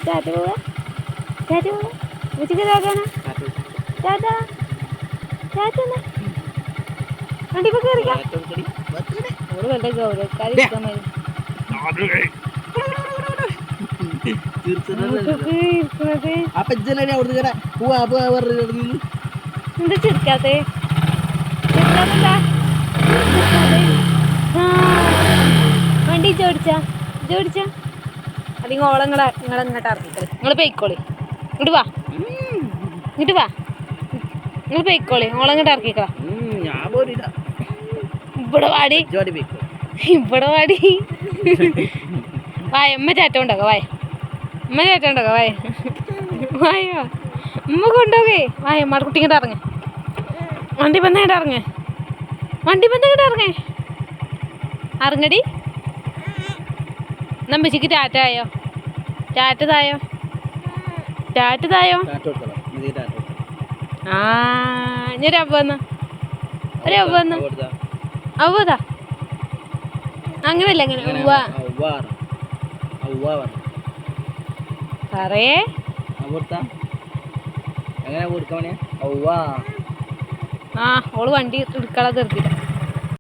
ടാറ്റ പോവാ ടാറ്റ പോവാ ഉച്ചക്ക് ടാറ്റാണ് ടാറ്റ ടാറ്റ വണ്ടി ഇപ്പൊ കയറിക്കാം ഓള് വല്ല ഗൗരവക്കാരി ഇരിക്കാൻ മതി എന്താ ചിരിക്കാത്തെ വണ്ടി ചോദിച്ചാ അല്ലെങ്കിൽ ഓളെ ഇങ്ങോട്ട് ഇറങ്ങിക്കളി നിങ്ങൾ പോയിക്കോളി ഇങ്ങോട്ട് വാ നിങ്ങൾ പോയിക്കോളി ഓളെ ഇങ്ങോട്ട് ഇറക്കിക്കളാ ഇവിടെ വാടി വായ അമ്മ ചാറ്റ ഉണ്ടാക്കാം വായ വായോ അമ്മ കൊണ്ടുപോകേ വായ അമ്മ കുട്ടി ഇങ്ങോട്ട് ഇറങ്ങ് വണ്ടി ബന്ധം ഇങ്ങോട്ട് ഇറങ്ങടി നമ്മച്ചിക്ക് ടാറ്റ തായോ ആ ഞാൻ അവതാ അങ്ങനല്ല അങ്ങനെ പറയേ ആ ഓള് വണ്ടി എടുക്കള തീർത്തില്ല